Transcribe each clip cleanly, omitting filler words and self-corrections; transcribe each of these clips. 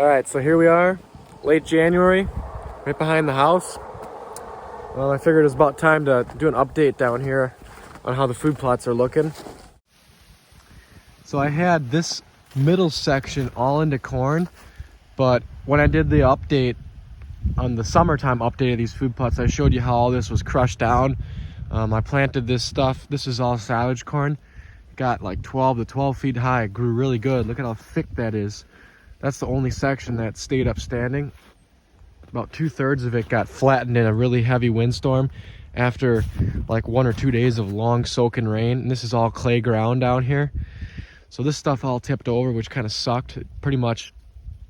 All right, so here we are, late January, right behind the house. Well, I figured it was about time to do an update down here on how the food plots are looking. So I had this middle section all into corn, but when I did the update on the summertime update of these food plots, I showed you how all this was crushed down. I planted this stuff. This is all silage corn. It got like 12 to 12 feet high. It grew really good. Look at how thick that is. That's the only section that stayed up standing. About 2/3 of it got flattened in a really heavy windstorm after like 1 or 2 days of long soaking rain. And this is all clay ground down here. So this stuff all tipped over, which kind of sucked. Pretty much,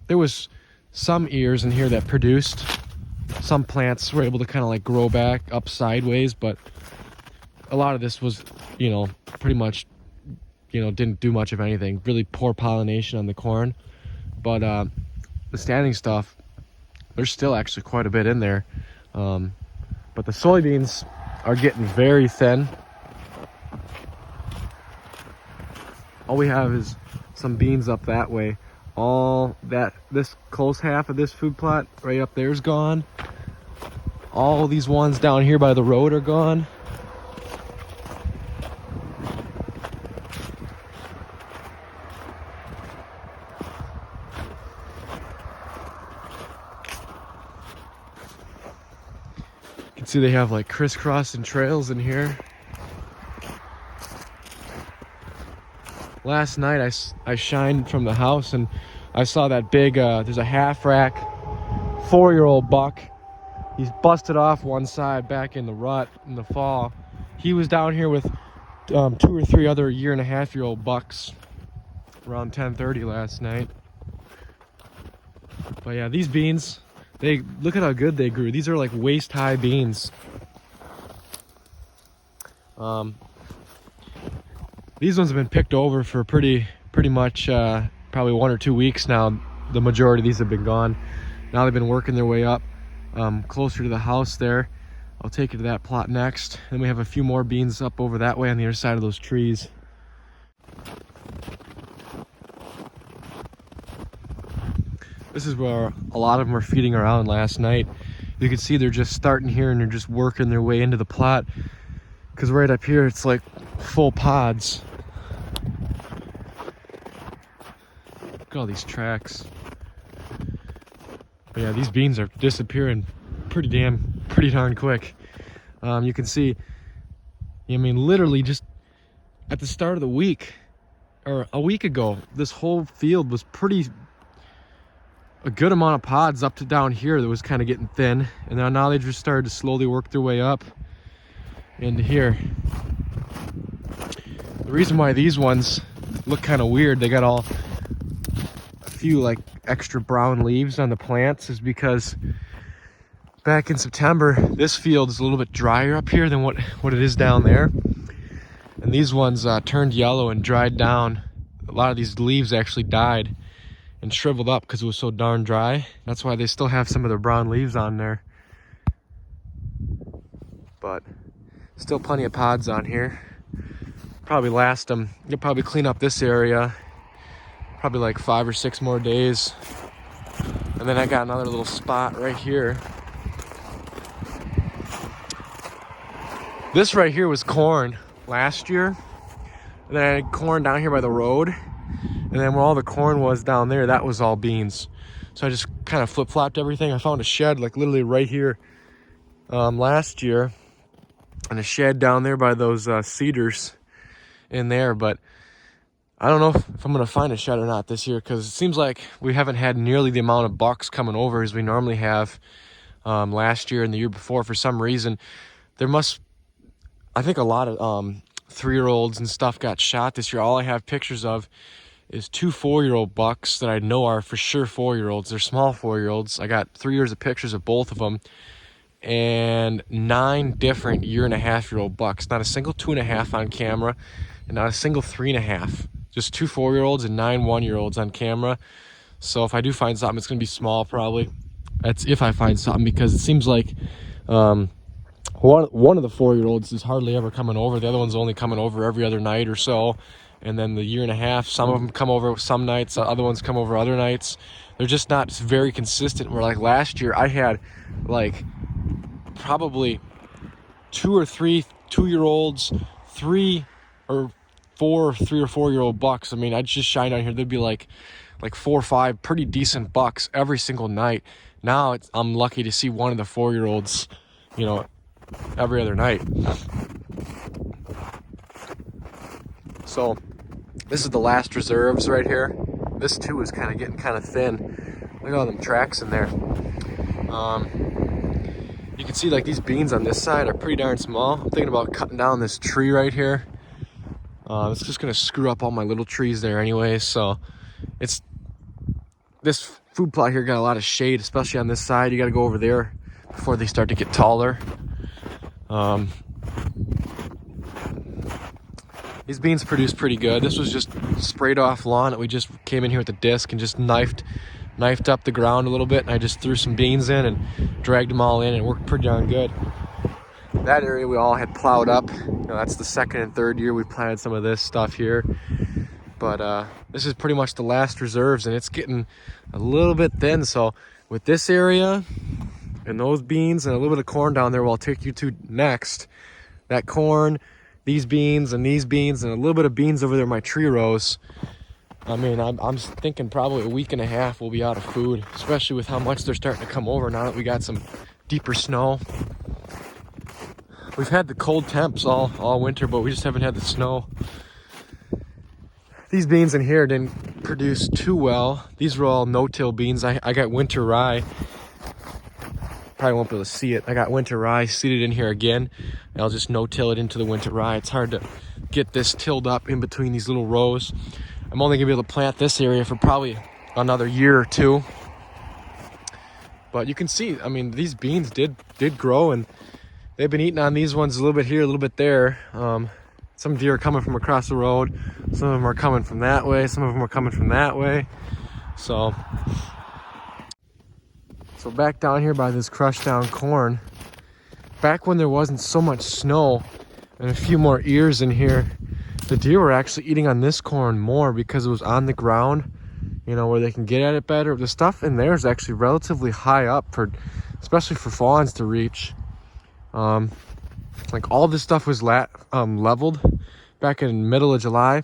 there was some ears in here that produced. Some plants were able to kind of like grow back up sideways, but a lot of this was, pretty much, didn't do much of anything. Really poor pollination on the corn. But the standing stuff, there's still actually quite a bit in there. But the soybeans are getting very thin. All we have is some beans up that way. This close half of this food plot right up there is gone. All these ones down here by the road are gone. You can see they have like crisscrossing trails in here. Last night I shined from the house and I saw that big, there's a half rack 4-year-old buck. He's busted off one side back in the rut in the fall. He was down here with 2 or 3 other 1.5-year-old bucks around 10:30 last night. But yeah, these beans, look at how good they grew. These are like waist-high beans. These ones have been picked over for pretty much probably 1 or 2 weeks now. The majority of these have been gone. Now they've been working their way up closer to the house there. I'll take you to that plot next. Then we have a few more beans up over that way on the other side of those trees. This is where a lot of them were feeding around last night. You can see they're just starting here and they're just working their way into the plot. Because right up here, it's like full pods. Look at all these tracks. But yeah, these beans are disappearing pretty darn quick. You can see, literally just at the start of the week, or a week ago, this whole field was a good amount of pods up to down here that was kind of getting thin. And now they just started to slowly work their way up into here. The reason why these ones look kind of weird, they got a few like extra brown leaves on the plants, is because back in September this field is a little bit drier up here than what it is down there, and these ones turned yellow and dried down. A lot of these leaves actually died and shriveled up because it was so darn dry. That's why they still have some of the brown leaves on there, but still plenty of pods on here. Probably last them. You'll probably clean up this area probably like 5 or 6 more days. And then I got another little spot right here. This right here was corn last year. And then I had corn down here by the road. And then where all the corn was down there, that was all beans. So I just kind of flip-flopped everything. I found a shed like literally right here last year. And a shed down there by those cedars in there. But I don't know if I'm going to find a shed or not this year, because it seems like we haven't had nearly the amount of bucks coming over as we normally have last year and the year before. For some reason, I think a lot of 3-year-olds and stuff got shot this year. All I have pictures of is 2 4-year-old bucks that I know are for sure 4-year-olds. They're small 4-year-olds. I got 3 years of pictures of both of them, and 9 different 1.5-year-old bucks. Not a single 2.5 on camera, and not a single 3.5. Just 2 4-year-olds and 9 1-year-olds on camera. So if I do find something, it's going to be small probably. That's if I find something, because it seems like one of the 4-year-olds is hardly ever coming over. The other one's only coming over every other night or so. And then the 1.5 years, some of them come over some nights, other ones come over other nights. they're just not very consistent. Where like last year I had like probably 2 or 3 2-year-olds, 3 or 4 3 or 4-year-old bucks. I mean, I'd just shine down here, there'd be like 4 or 5 pretty decent bucks every single night. Now I'm lucky to see one of the 4-year-olds, you know, every other night. So this is the last reserves right here. This too is kind of getting kind of thin. Look at all them tracks in there. You can see like these beans on this side are pretty darn small. I'm thinking about cutting down this tree right here. It's just gonna screw up all my little trees there anyway. So this food plot here got a lot of shade, especially on this side. You got to go over there before they start to get taller. These beans produce pretty good. This was just sprayed off lawn that we just came in here with the disc and just knifed up the ground a little bit, and I just threw some beans in and dragged them all in, and it worked pretty darn good. That area we all had plowed up. You know, that's the second and third year we planted some of this stuff here. But this is pretty much the last reserves, and it's getting a little bit thin. So with this area and those beans and a little bit of corn down there, where I'll take you to next, that corn, these beans and a little bit of beans over there in my tree rows, I mean, I'm thinking probably a week and a half we'll be out of food, especially with how much they're starting to come over now that we got some deeper snow. We've had the cold temps all winter, but we just haven't had the snow. These beans in here didn't produce too well. These were all no-till beans. I got winter rye. Probably won't be able to see it. I got winter rye seeded in here again, and I'll just no-till it into the winter rye. It's hard to get this tilled up in between these little rows. I'm only gonna be able to plant this area for probably another year or two. But you can see, I mean, these beans did grow, and they've been eating on these ones a little bit here, a little bit there. Some deer are coming from across the road. Some of them are coming from that way. Some of them are coming from that way. So back down here by this crushed down corn, back when there wasn't so much snow and a few more ears in here, the deer were actually eating on this corn more because it was on the ground, you know, where they can get at it better. The stuff in there is actually relatively high up, especially for fawns to reach. Like all this stuff was leveled back in middle of July.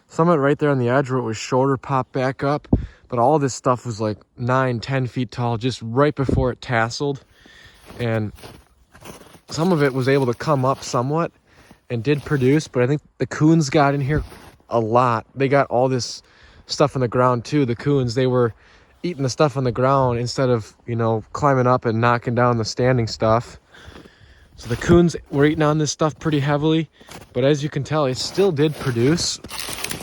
Some of it right there on the edge where it was shorter popped back up, but all this stuff was like 9-10 feet tall just right before it tasseled. And some of it was able to come up somewhat and did produce, but I think the coons got in here a lot. They got all this stuff on the ground too. The coons, they were eating the stuff on the ground instead of, you know, climbing up and knocking down the standing stuff. So the coons were eating on this stuff pretty heavily, but as you can tell, it still did produce.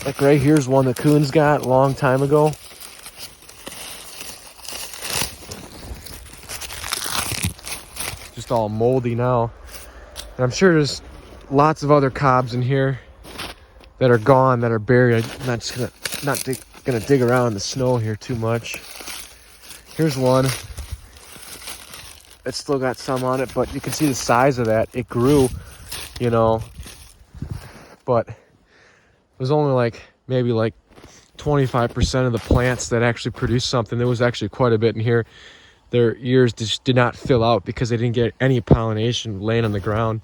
Like right here's one the coons got a long time ago. Just all moldy now. And I'm sure there's lots of other cobs in here that are gone, that are buried. I'm not gonna dig around in the snow here too much. Here's one. It's still got some on it, but you can see the size of that. It grew, you know, but it was only like maybe like 25% of the plants that actually produced something. There was actually quite a bit in here. Their ears just did not fill out because they didn't get any pollination laying on the ground.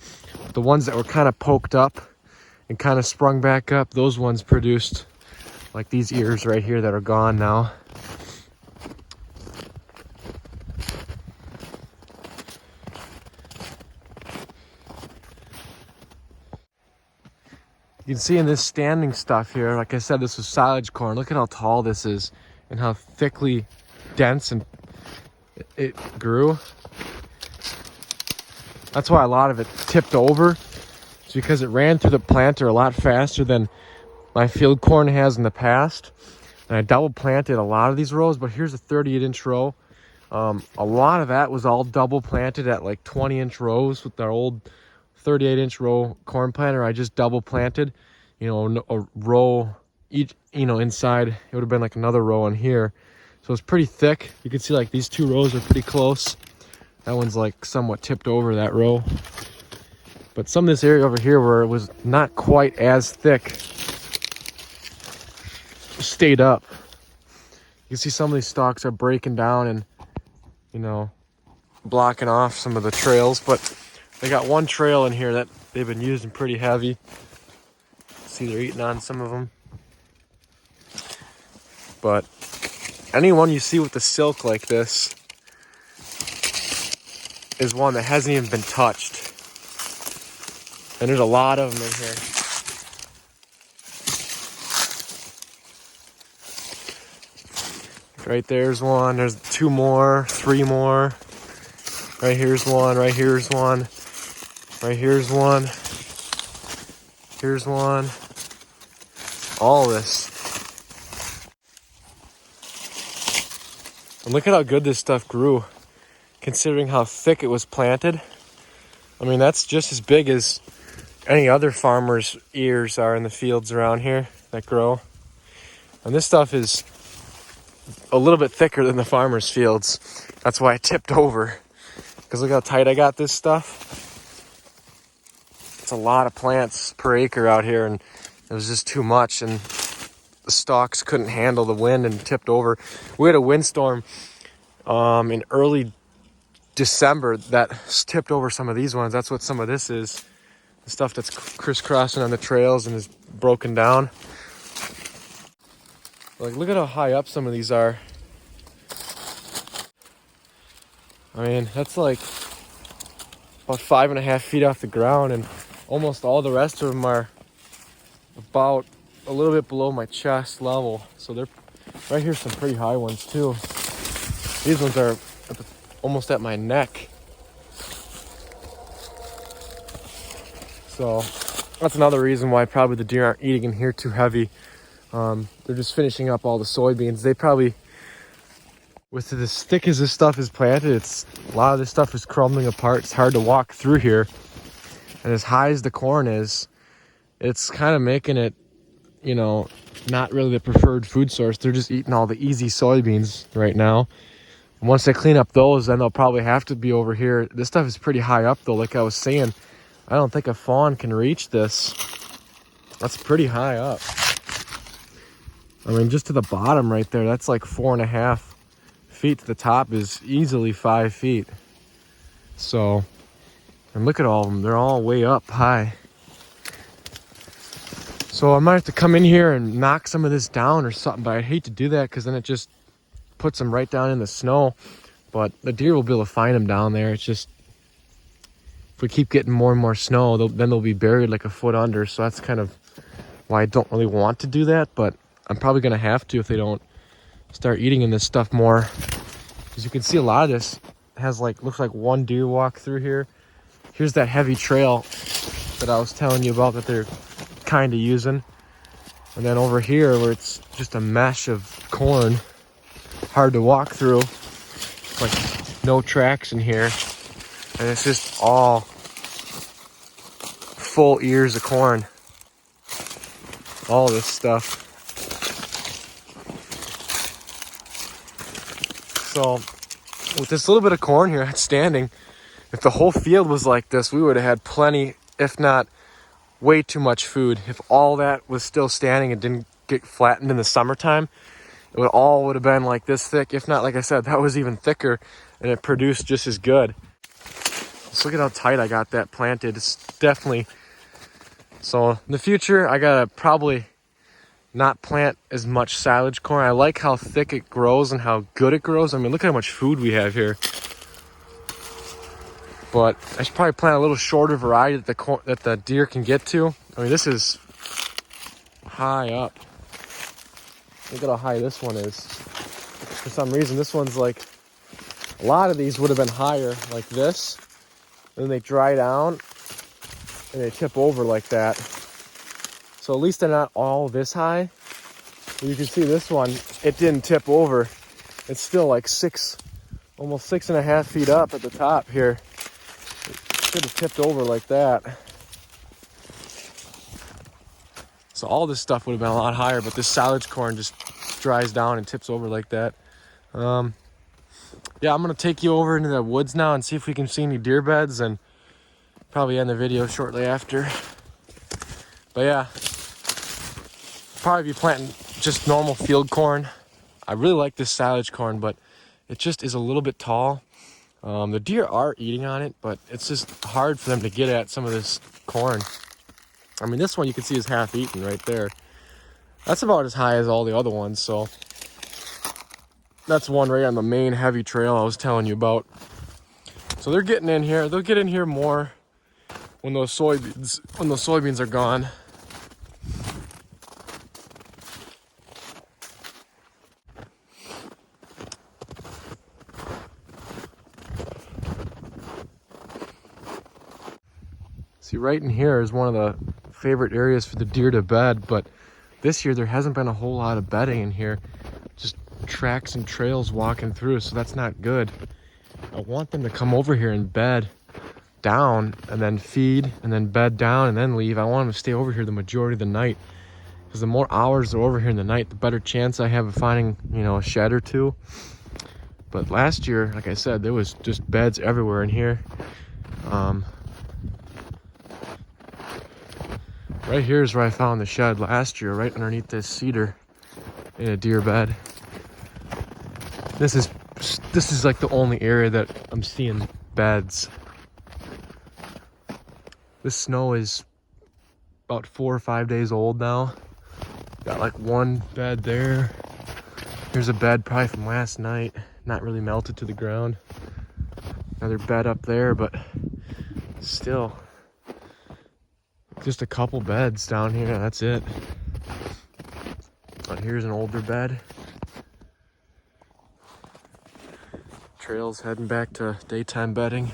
The ones that were kind of poked up and kind of sprung back up, those ones produced like these ears right here that are gone now. You can see in this standing stuff here, like I said, this was silage corn. Look at how tall this is and how thickly dense and it grew. That's why a lot of it tipped over. It's because it ran through the planter a lot faster than my field corn has in the past. And I double planted a lot of these rows, but here's a 38-inch row. A lot of that was all double planted at like 20-inch rows with our old 38-inch row corn planter. I just double planted, you know, a row each, you know, inside. It would have been like another row on here. So it's pretty thick. You can see like these two rows are pretty close. That one's like somewhat tipped over, that row. But some of this area over here where it was not quite as thick stayed up. You can see some of these stalks are breaking down and, you know, blocking off some of the trails, but they got one trail in here that they've been using pretty heavy. See, they're eating on some of them. But anyone you see with the silk like this is one that hasn't even been touched. And there's a lot of them in here. Right there's one, there's 2 more, 3 more. Right here's one, right here's one. Right here's one. Here's one. All this. And look at how good this stuff grew, considering how thick it was planted. I mean, that's just as big as any other farmer's ears are in the fields around here that grow. And this stuff is a little bit thicker than the farmer's fields. That's why I tipped over, because look how tight I got this stuff. It's a lot of plants per acre out here, and it was just too much, and the stalks couldn't handle the wind and tipped over. We had a windstorm in early December that tipped over some of these ones. That's what some of this is. The stuff that's crisscrossing on the trails and is broken down. Like, look at how high up some of these are. I mean, that's like about 5.5 feet off the ground, and almost all the rest of them are about a little bit below my chest level. So they're right here, some pretty high ones too. These ones are almost at my neck. So that's another reason why probably the deer aren't eating in here too heavy. They're just finishing up all the soybeans. They probably, with it as thick as this stuff is planted, a lot of this stuff is crumbling apart. It's hard to walk through here. And as high as the corn is, it's kind of making it, you know, not really the preferred food source. They're just eating all the easy soybeans right now. And once they clean up those, then they'll probably have to be over here. This stuff is pretty high up though, like I was saying. I don't think a fawn can reach this. That's pretty high up. I mean, just to the bottom right there, that's like 4.5 feet to the top is easily 5 feet. So, and look at all of them. They're all way up high. So I might have to come in here and knock some of this down or something, but I'd hate to do that because then it just puts them right down in the snow. But the deer will be able to find them down there. It's just, if we keep getting more and more snow, then they'll be buried like a foot under. So that's kind of why I don't really want to do that, but I'm probably going to have to if they don't start eating in this stuff more. As you can see, a lot of this has like, looks like one deer walk through here. Here's that heavy trail that I was telling you about that they're kind of using. And then over here where it's just a mesh of corn, hard to walk through, like no tracks in here. And it's just all full ears of corn. All this stuff. So with this little bit of corn here that's standing, if the whole field was like this, we would have had plenty, if not way too much food. If all that was still standing and didn't get flattened in the summertime, it would have been like this thick. If not, like I said, that was even thicker, and it produced just as good. Just look at how tight I got that planted. It's definitely, so in the future, I gotta probably not plant as much silage corn. I like how thick it grows and how good it grows. I mean, look at how much food we have here. But I should probably plant a little shorter variety that the deer can get to. I mean, this is high up. Look at how high this one is. For some reason, this one's like, a lot of these would have been higher like this. And then they dry down and they tip over like that. So at least they're not all this high. You can see this one, it didn't tip over. It's still like almost 6.5 feet up at the top here. It should have tipped over like that. So all this stuff would have been a lot higher, but this silage corn just dries down and tips over like that. Yeah, I'm gonna take you over into the woods now and see if we can see any deer beds, and probably end the video shortly after. But yeah, probably be planting just normal field corn. I really like this silage corn, but it just is a little bit tall. The deer are eating on it, but it's just hard for them to get at some of this corn. I mean, this one you can see is half eaten right there. That's about as high as all the other ones, so that's one right on the main heavy trail I was telling you about. So they're getting in here. They'll get in here more when those soybeans are gone. See, right in here is one of the favorite areas for the deer to bed, but this year there hasn't been a whole lot of bedding in here. Just tracks and trails walking through, so that's not good. I want them to come over here and bed down and then feed and then bed down and then leave. I want them to stay over here the majority of the night, because the more hours they're over here in the night, the better chance I have of finding, you know, a shed or two. But last year, like I said, there was just beds everywhere in here. Right here is where I found the shed last year, right underneath this cedar in a deer bed. This is like the only area that I'm seeing beds. This snow is about 4 or 5 days old now. Got like one bed there. Here's a bed probably from last night, not really melted to the ground. Another bed up there, but still just a couple beds down here, that's it. But here's an older bed. Trails heading back to daytime bedding.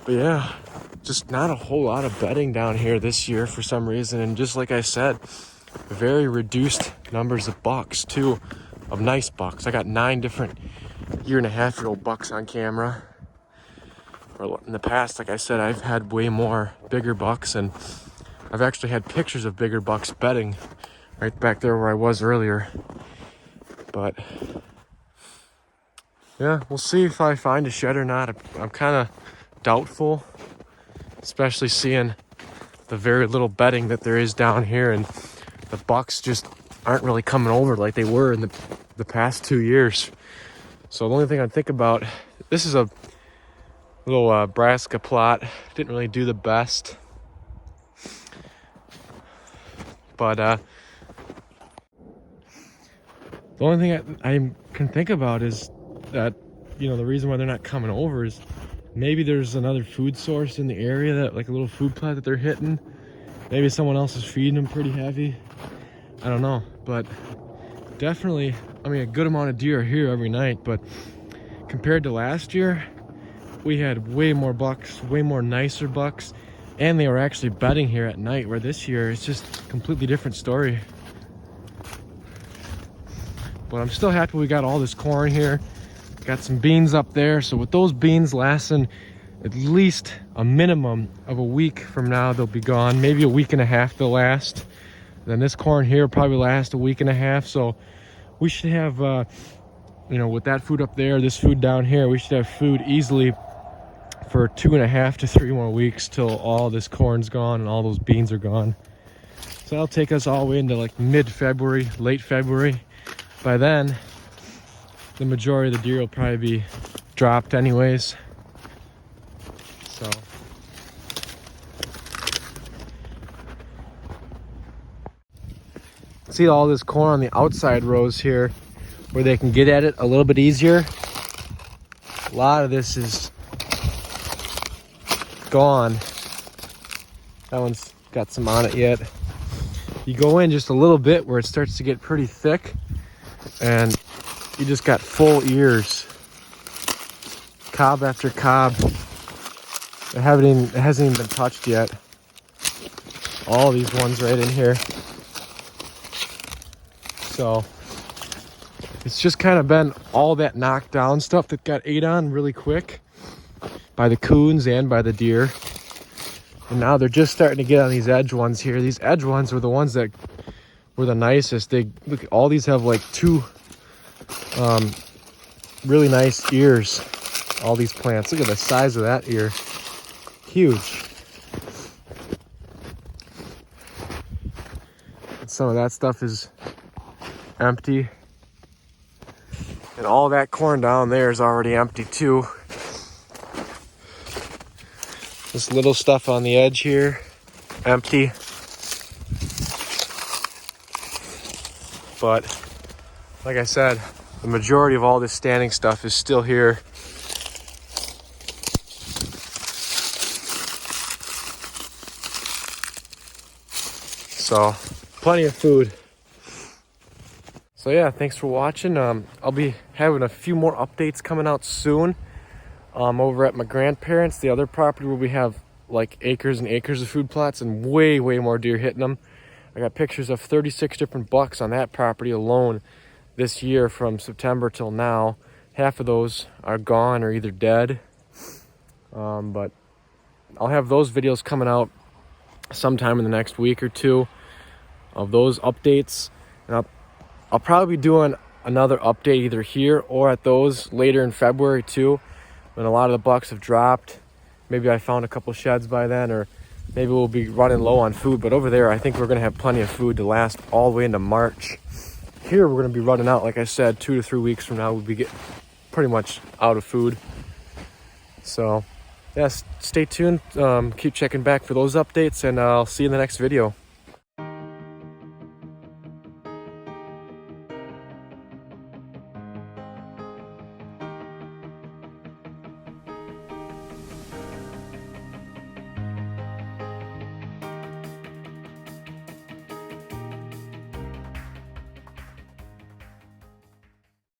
But yeah, just not a whole lot of bedding down here this year for some reason. And just like I said, very reduced numbers of bucks too, of nice bucks. I got 9 different 1.5-year-old bucks on camera. Or in the past, like I said, I've had way more bigger bucks, and I've actually had pictures of bigger bucks bedding right back there where I was earlier. But yeah, we'll see if I find a shed or not. I'm kind of doubtful, especially seeing the very little bedding that there is down here, and the bucks just aren't really coming over like they were in the past 2 years. So the only thing I'd think about, this is a little brassica plot. Didn't really do the best, but the only thing I can think about is that, you know, the reason why they're not coming over is maybe there's another food source in the area, that like a little food plot that they're hitting. Maybe someone else is feeding them pretty heavy. I don't know, but definitely, I mean, a good amount of deer are here every night, but compared to last year, we had way more bucks, way more nicer bucks, and they were actually bedding here at night, where this year it's just a completely different story. But I'm still happy we got all this corn here. Got some beans up there, so with those beans lasting at least a minimum of a week from now, they'll be gone. Maybe a week and a half they'll last. Then this corn here will probably last a week and a half, so we should have, you know, with that food up there, this food down here, we should have food easily for 2.5 to 3 more weeks till all this corn's gone and all those beans are gone. So that'll take us all the way into like mid-February, late February. By then, the majority of the deer will probably be dropped anyways. So see all this corn on the outside rows here where they can get at it a little bit easier. A lot of this is gone. That one's got some on it yet. You go in just a little bit where it starts to get pretty thick, and you just got full ears, cob after cob. It hasn't even been touched yet. All these ones right in here. So it's just kind of been all that knocked down stuff that got ate on really quick by the coons and by the deer. And now they're just starting to get on these edge ones here. These edge ones were the ones that were the nicest. They look, all these have like 2 really nice ears. All these plants. Look at the size of that ear. Huge. And some of that stuff is empty. And all that corn down there is already empty too. This little stuff on the edge here, empty. But like I said, the majority of all this standing stuff is still here. So plenty of food. So yeah, thanks for watching. I'll be having a few more updates coming out soon. Over at my grandparents, the other property where we have like acres and acres of food plots and way more deer hitting them. I got pictures of 36 different bucks on that property alone this year from September till now. Half of those are gone or either dead. But I'll have those videos coming out sometime in the next week or two of those updates. And I'll probably be doing another update either here or at those later in February too, when a lot of the bucks have dropped. Maybe I found a couple sheds by then, or maybe we'll be running low on food. But over there, I think we're going to have plenty of food to last all the way into March. Here, we're going to be running out, like I said, 2 to 3 weeks from now. We'll be getting pretty much out of food. So, yes, stay tuned. Keep checking back for those updates, and I'll see you in the next video.